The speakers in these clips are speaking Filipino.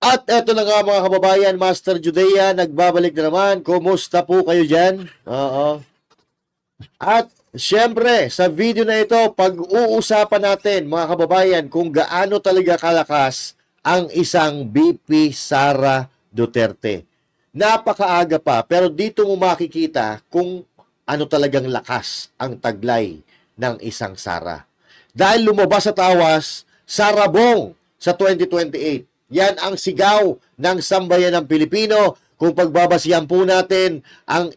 At eto na nga mga kababayan, Master Judea, nagbabalik na naman. Kumusta po kayo dyan? Oo. At syempre, sa video na ito, pag-uusapan natin mga kababayan kung gaano talaga kalakas ang isang BP Sara Duterte. Napakaaga pa, pero dito mo makikita kung ano talagang lakas ang taglay ng isang Sara. Dahil lumabas sa tawas, Sarabong sa 2028. Yan ang sigaw ng sambayan ng Pilipino kung pagbabasihan po natin ang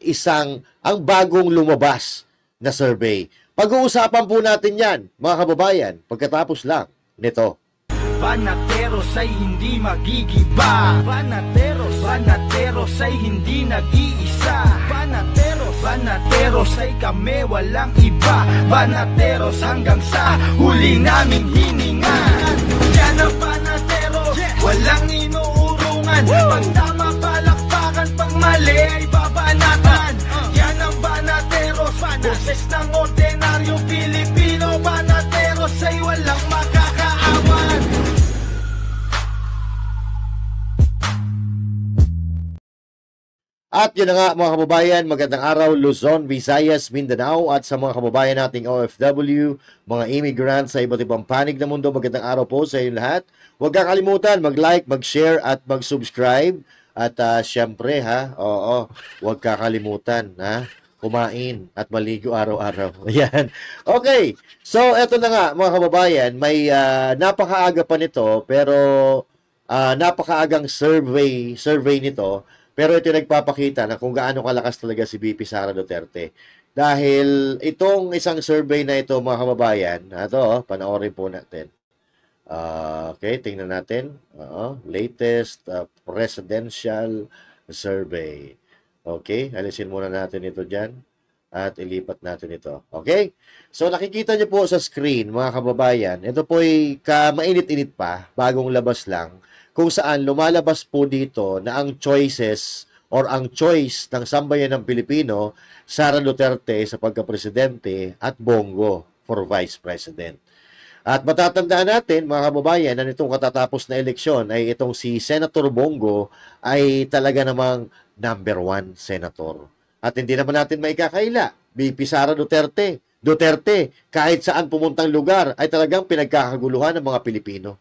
bagong lumabas na survey. Pag-uusapan po natin yan, mga kababayan, pagkatapos lang nito. Banateros ay hindi magigiba. Banateros ay hindi nag-iisa. Banateros ay kami walang iba. Banateros hanggang sa huli naming hininga. Yan ang banateros, walang inuurungan. Pag tama palakpakan, pag mali ay babanatan. Yan ang banateros, boses ng ordinaryong Pilipino. Banateros ay walang makakaawan. At yun na nga mga kababayan, magandang araw Luzon, Visayas, Mindanao at sa mga kababayan nating OFW, mga immigrants sa iba't ibang panig ng mundo, magandang araw po sa inyo lahat. Huwag kakalimutan mag-like, mag-share at mag-subscribe. At syempre huwag kakalimutan kumain at maligo araw-araw. Ayan. Okay, so eto na nga mga kababayan, may napakaaga pa nito pero napakaagang survey nito. Pero ito nagpapakita na kung gaano kalakas talaga si BP Sara Duterte. Dahil itong isang survey na ito mga kababayan, panoorin po natin. Okay, tingnan natin. Latest presidential survey. Okay, alisin muna natin ito dyan. At ilipat natin ito. Okay? So nakikita niyo po sa screen mga kababayan, ito po ay mainit-init pa, bagong labas lang, kung saan lumalabas po dito na ang choices or ang choice ng sambayan ng Pilipino, Sara Duterte sa pagka-presidente at Bongo for Vice President. At matatandaan natin, mga kababayan, na nitong katatapos na eleksyon ay itong si Senator Bongo ay talaga namang number 1 senator. At hindi naman natin maikakaila, BP Sara Duterte, kahit saan pumuntang lugar ay talagang pinagkakaguluhan ng mga Pilipino.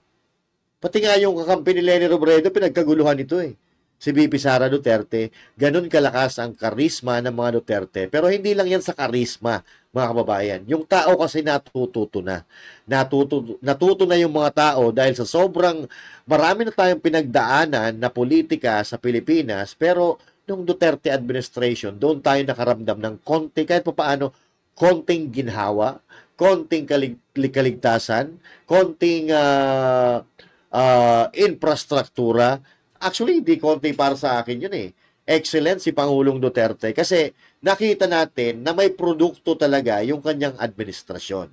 Pati nga yung kakampi ni Leni Robredo, pinagkaguluhan ito eh. Si BP Sara Duterte, ganun kalakas ang karisma ng mga Duterte. Pero hindi lang yan sa karisma, mga kababayan. Yung tao kasi natututo na. Natuto na yung mga tao dahil sa sobrang marami na tayong pinagdaanan na politika sa Pilipinas. Pero nung Duterte administration, doon tayo nakaramdam ng konti, kahit pa paano, konting ginhawa, konting kaligtasan, konting infrastruktura. Actually, hindi konti para sa akin yun eh. Excellent si Pangulong Duterte kasi nakita natin na may produkto talaga yung kanyang administrasyon.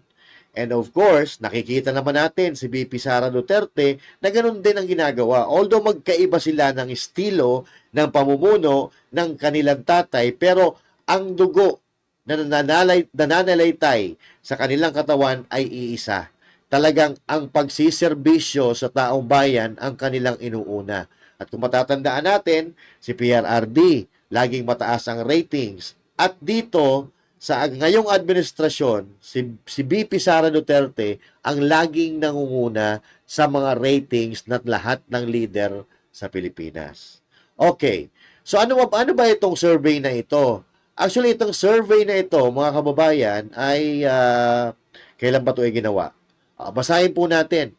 And of course, nakikita naman natin si BP Sara Duterte na ganun din ang ginagawa. Although magkaiba sila ng estilo ng pamumuno ng kanilang tatay, pero ang dugo na nananalaytay sa kanilang katawan ay iisa. Talagang ang pagsiserbisyo sa taong bayan ang kanilang inuuna. At kung matatandaan natin, si PRRD, laging mataas ang ratings. At dito, sa ngayong administrasyon, si BP Sara Duterte ang laging nangunguna sa mga ratings ng lahat ng leader sa Pilipinas. Okay, so ano ba itong survey na ito? Actually, itong survey na ito, mga kababayan, ay kailan ba ito ay ginawa? Basahin po natin.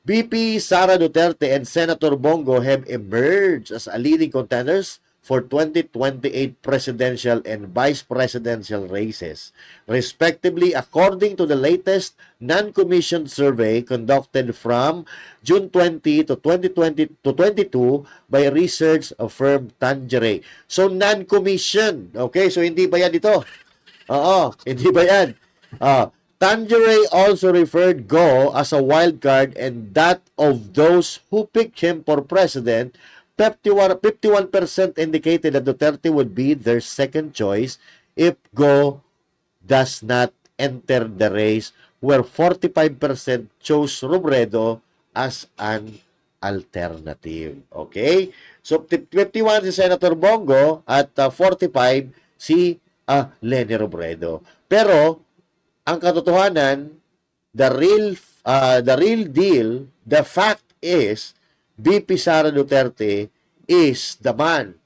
BP Sara Duterte and Senator Bongo have emerged as a leading contenders for 2028 presidential and vice presidential races, respectively, according to the latest non-commissioned survey conducted from June 20 to 2022 by research firm Tangeray. So, non-commissioned. Okay, so hindi ba yan ito? Hindi ba yan? Tangeray also referred Go as a wild card and that of those who picked him for president, 51% indicated that Duterte would be their second choice if Go does not enter the race, where 45% chose Robredo as an alternative. Okay? So, 51 si Senator Bongo at 45 si Leni Robredo. Pero, ang katotohanan, the real deal, the fact is, VP Sara Duterte is the man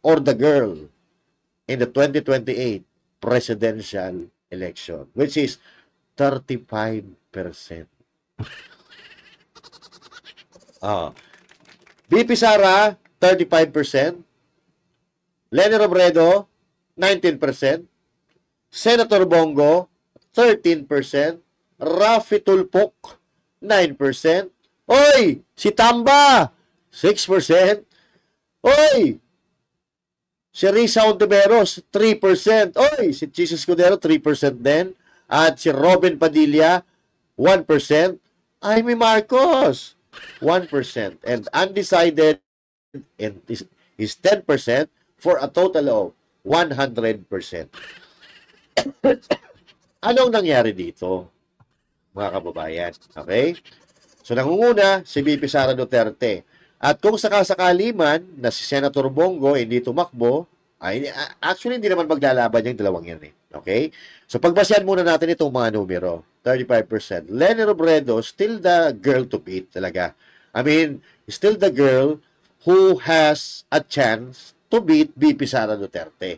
or the girl in the 2028 presidential election, which is 35%. VP Sara, 35%. Leni Robredo, 19%. Senator Bongo, 13%. Raffy Tulfok, 9%. Oy! Si Tamba, 6%. Oy! Si Risa Ontiveros, 3%. Oy! Si Jesus Escudero, 3% din. At si Robin Padilla, 1%. Amy Marcos, 1%. And undecided is 10% for a total of 100%. Anong nangyari dito, mga kababayan? Okay? So, nangunguna si VP Sara Duterte. At kung sakasakali man na si Senator Bongo hindi tumakbo, actually hindi naman maglalaban yung dalawang yan. Okay? So, pagbasehan muna natin itong mga numero. 35%. Leni Robredo, still the girl to beat talaga. I mean, still the girl who has a chance to beat VP Sara Duterte.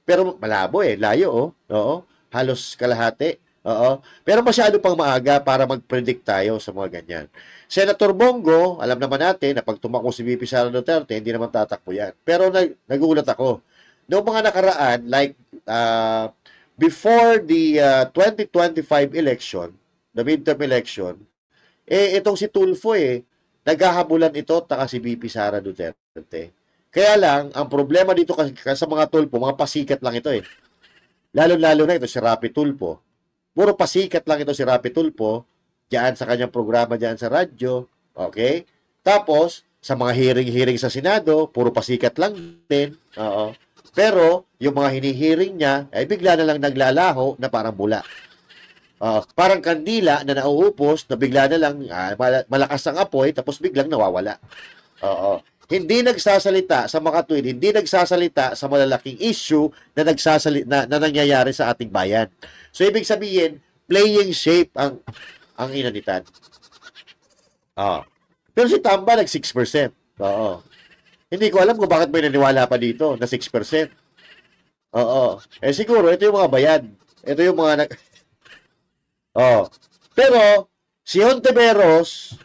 Pero malabo layo Oo. Halos kalahati. Oo. Pero masyado pang maaga para mag-predict tayo sa mga ganyan. Senator Bongo, alam naman natin na pag tumakbo si VP Sara Duterte, hindi naman tatakbo yan. Pero nagulat ako. Noong mga nakaraan, like before the 2025 election, the midterm election, itong si Tulfo naghahabulan ito taka si VP Sara Duterte. Kaya lang, ang problema dito kasi sa mga Tulfo, mga pasikat lang ito Lalo-lalo na ito si Raffy Tulfo. Puro pasikat lang ito si Raffy Tulfo diyan sa kanyang programa diyan sa radyo. Okay? Tapos, sa mga hearing sa Senado, puro pasikat lang din. Oo. Pero, yung mga hinihiring niya, ay bigla na lang naglalaho na parang bula. Parang kandila na nauupos, na bigla na lang malakas ang apoy, tapos biglang nawawala. Oo. Hindi nagsasalita sa makatuwid, hindi nagsasalita sa malalaking issue na na nangyayari sa ating bayan. So, ibig sabihin, playing shape ang inanitan. Pero si Tamba nag 6%. Oo. Hindi ko alam kung bakit may naniwala pa dito na 6%. Oo. Siguro, ito yung mga bayad. Ito yung mga Pero, si Ontiveros,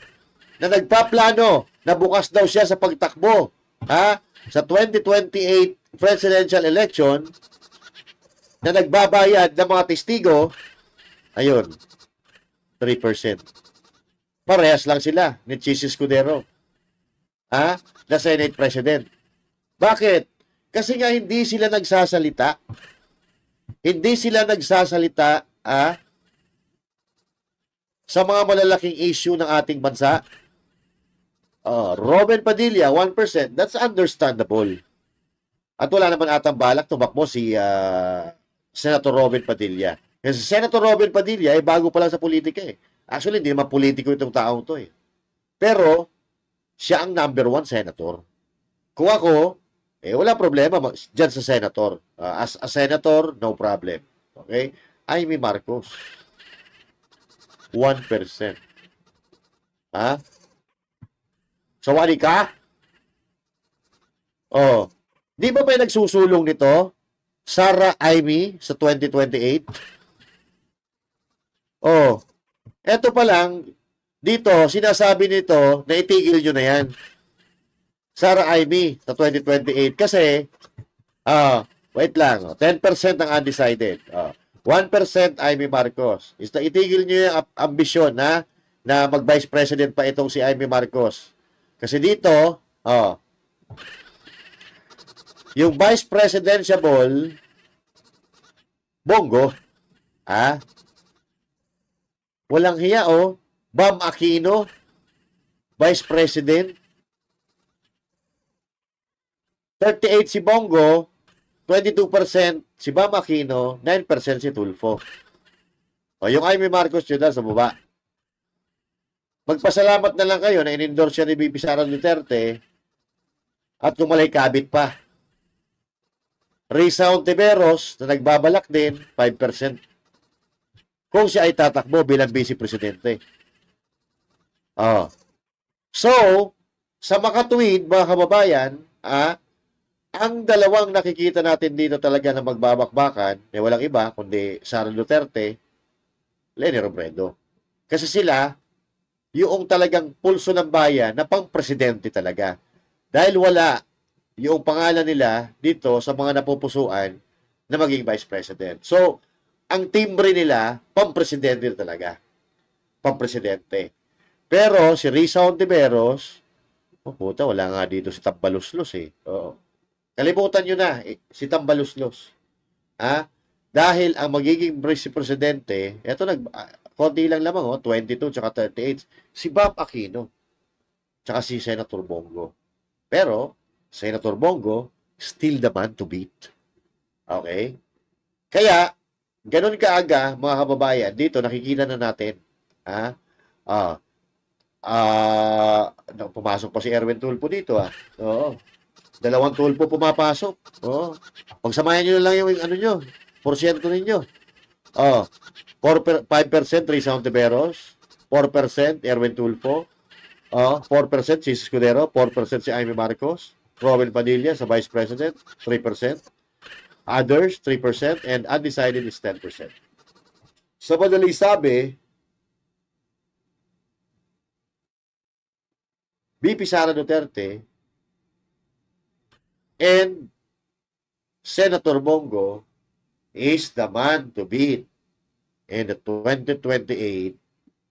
na nagpaplano na bukas daw siya sa pagtakbo, sa 2028 presidential election, na nagbabayad ng mga testigo, ayun, 3%. Parehas lang sila ni Jesus Escudero. Na Senate President. Bakit? Kasi nga hindi sila nagsasalita. Hindi sila nagsasalita sa mga malalaking issue ng ating bansa. Robin Padilla, 1%. That's understandable. At wala naman atang balak tumakbo si Senator Robin Padilla. Kasi Senator Robin Padilla bago pa lang sa politika Actually, hindi naman politiko itong taong to Pero, siya ang number 1 senator. Kung ako, wala problema dyan sa senator. As a senator, no problem. Okay? Amy Marcos. 1%. Sawali ka? Di ba may nagsusulong nito? Sara Amy sa 2028? Eto pa lang, dito, sinasabi nito na itigil nyo na yan. Sara Amy sa 2028. Kasi, wait lang, 10% ang undecided. 1% Amy Marcos. Itigil nyo yung ambisyon na mag-vice president pa itong si Amy Marcos. Kasi dito, yung vice presidential Bongo, walang hiya, Bam Aquino, Vice President. 38 si Bongo, 22% si Bam Aquino, 9% si Tulfo. Yung Amy Marcos yun sa baba. Magpasalamat na lang kayo na in-endorse siya ni BP Sara Duterte at kumalay kabit pa. Risa Ontiveros na nagbabalak din, 5%. Kung siya ay tatakbo bilang vice presidente. So, sa makatuwid, mga kababayan, ang dalawang nakikita natin dito talaga na magbabakbakan, walang iba, kundi Sara Duterte, Leni Robredo. Kasi sila, yung talagang pulso ng bayan na pang-presidente talaga. Dahil wala yung pangalan nila dito sa mga napupusuan na maging vice president. So, ang timbre nila, pang-presidente talaga. Pang-presidente. Pero si Risa Ontiveros, puta, wala nga dito si Tambaluslos eh. Oo. Kalimutan nyo na, si Tambaluslos. Dahil ang magiging vice presidente, eto konti lang lamang, 22 tsaka 38, si Bam Aquino, tsaka si Senator Bongo. Pero, Senator Bongo, still the man to beat. Okay? Kaya, ganun kaaga, mga kababayan, dito nakikita na natin, pumasok pa si Erwin Tulfo dito, Oo. 2 tulpo pumapasok. Oo. Pagsamahin nyo na lang yung nyo, porsyento ninyo. 5% Risa Ontiveros, 4% Erwin Tulfo, 4% si Escudero, 4% si Amy Marcos, Robin Padilla sa Vice President, 3%. Others, 3%. And undecided is 10%. Sa madaling sabi, BP Sara Duterte and Senator Bongo is the man to beat in the 2028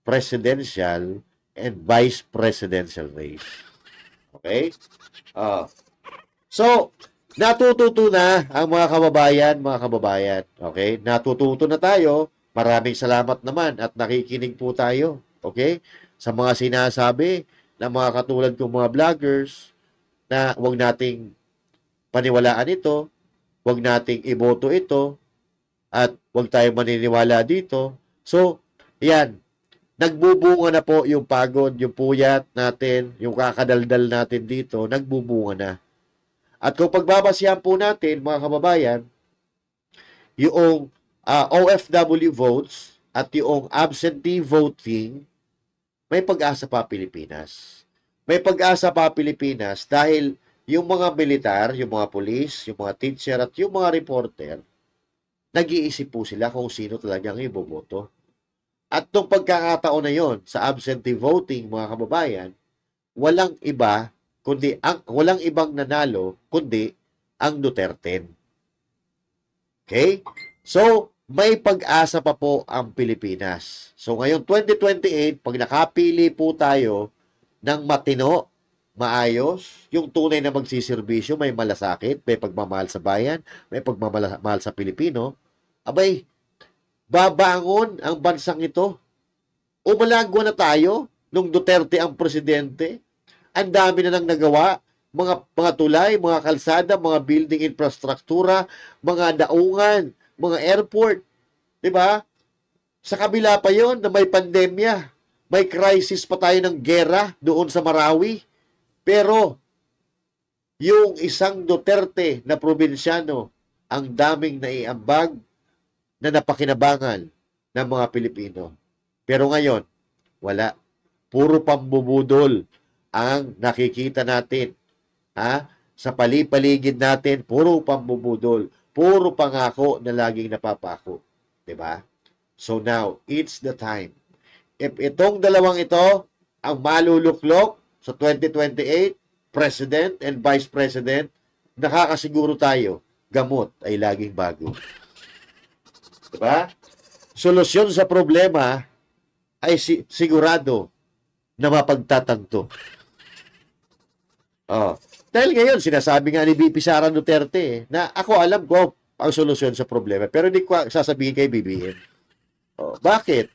presidential and vice presidential race. Okay? So, natututo na ang mga kababayan. Okay? Natututo na tayo. Maraming salamat naman at nakikinig po tayo. Okay? Sa mga sinasabi ng mga katulad kong mga vloggers na huwag nating paniwalaan ito, huwag nating iboto ito, at huwag tayong maniniwala dito. So, yan. Nagbubunga na po yung pagod, yung puyat natin, yung kakadaldal natin dito, nagbubunga na. At kung pagbabasihan po natin, mga kababayan, yung OFW votes at yung absentee voting, may pag-asa pa Pilipinas. May pag-asa pa Pilipinas dahil yung mga militar, yung mga pulis, yung mga teacher at yung mga reporter, nag-iisip po sila kung sino talagang iboboto. At nung pagkakataon na yon sa absentee voting, mga kababayan, walang ibang nanalo kundi ang Duterte. Okay? So, may pag-asa pa po ang Pilipinas. So, ngayon 2028, pag nakapili po tayo ng matino, maayos, yung tunay na magsiservisyo, may malasakit, may pagmamahal sa bayan, may pagmamahal sa Pilipino, abay, babangon ang bansang ito. Umalagwa na tayo nung Duterte ang presidente. Ang dami na nang nagawa, mga tulay, mga kalsada, mga building infrastruktura, mga daungan, mga airport. 'Di ba? Sa kabila pa 'yon na may pandemya, may crisis pa tayo ng gera doon sa Marawi. Pero yung isang Duterte na probinsyano, ang daming naiambag na napakinabangan ng mga Pilipino. Pero ngayon, wala. Puro pambubudol ang nakikita natin. Sa palipaligid natin, puro pambubudol. Puro pangako na laging napapako. 'Di ba? So now, it's the time. If itong dalawang ito ang maluluklok sa 2028, President and Vice President, nakakasiguro tayo, gamot ay laging bago. 'Di ba? Solusyon sa problema ay sigurado na mapagtatanto. Dahil ngayon, sinasabi nga ni BP Sara Duterte na ako alam ko ang solusyon sa problema, pero hindi ko sasabihin kay BBM. Bakit?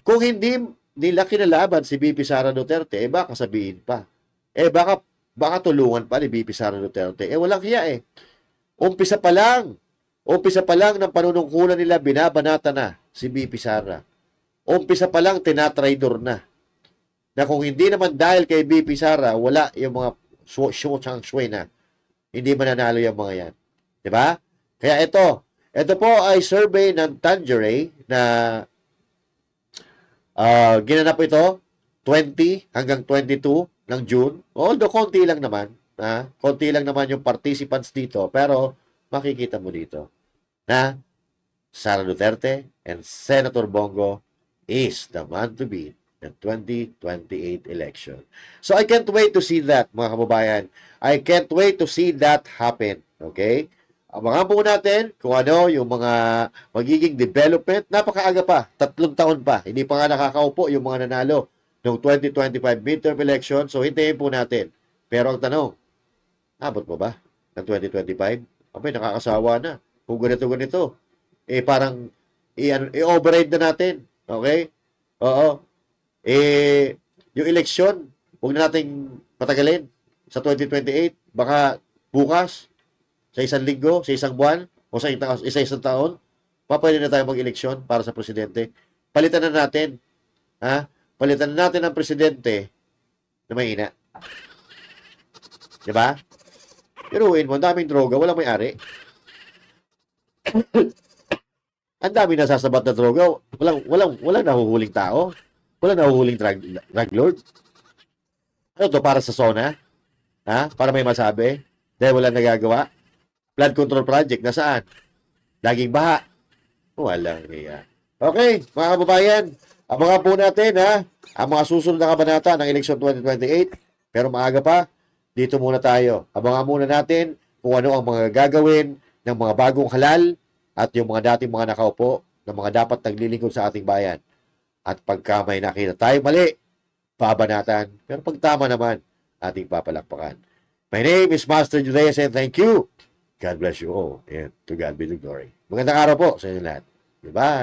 Kung hindi nila kinalaban si BP Sara Duterte, baka sabihin pa. Baka tulungan pa ni BP Sara Duterte. Walang hiya eh. Umpisa pa lang ng panunungkulan nila, binabanata na si BP Sara. Umpisa pa lang, tinatraidor na. na kung hindi naman dahil kay BP Sara, wala yung mga show chang shui na hindi mananalo yung mga yan. Di ba? Kaya ito po ay survey ng Tangeray na ginanap ito 20 hanggang 22 ng June. Although konti lang naman, konti lang naman yung participants dito, pero makikita mo dito na Sara Duterte and Senator Bongo is the man to beat the 2028 election. So I can't wait to see that, mga kababayan. I can't wait to see that happen. Okay? Abangan po natin kung ano yung mga magiging development. Napakaaga pa, 3 taon pa. Hindi pa nga nakakaupo yung mga nanalo ng 2025 midterm election. So hintayin po natin. Pero ang tanong, abot mo ba ng 2025? Abay, nakakasawa na. Kung ganito, parang i-override na natin. Okay? Oo. Yung election, huwag na nating patagalin sa 2028. Baka bukas, sa 1 linggo, sa 1 buwan, o sa isang taon, pwede na tayo mag-eleksyon para sa presidente. Palitan na natin. Palitan na natin ang presidente na mahina. Diba? Piruin mo, ang daming droga, walang may-ari. Ang dami nasasabat na droga, walang nahuhuling tao. Walang nahuhuling drug lord. Ano to, para sa SONA? Para may masabi? Dahil walang nagagawa? Flood control project, nasaan? Laging baha. Walang niya. Okay, mga kababayan, abangan po natin ang mga susunod na kabanata ng eleksyon 2028. Pero maaga pa, dito muna tayo. Abangan muna natin kung ano ang mga gagawin ng mga bagong halal at yung mga dating mga nakaupo na mga dapat naglilingkod sa ating bayan. At pagka may nakita tayo mali, pabanatan. Pero pag tama naman, ating papalakpakan. My name is Master Judeus and thank you. God bless you all. And to God be the glory. Magandang araw po sa inyo lahat. Goodbye.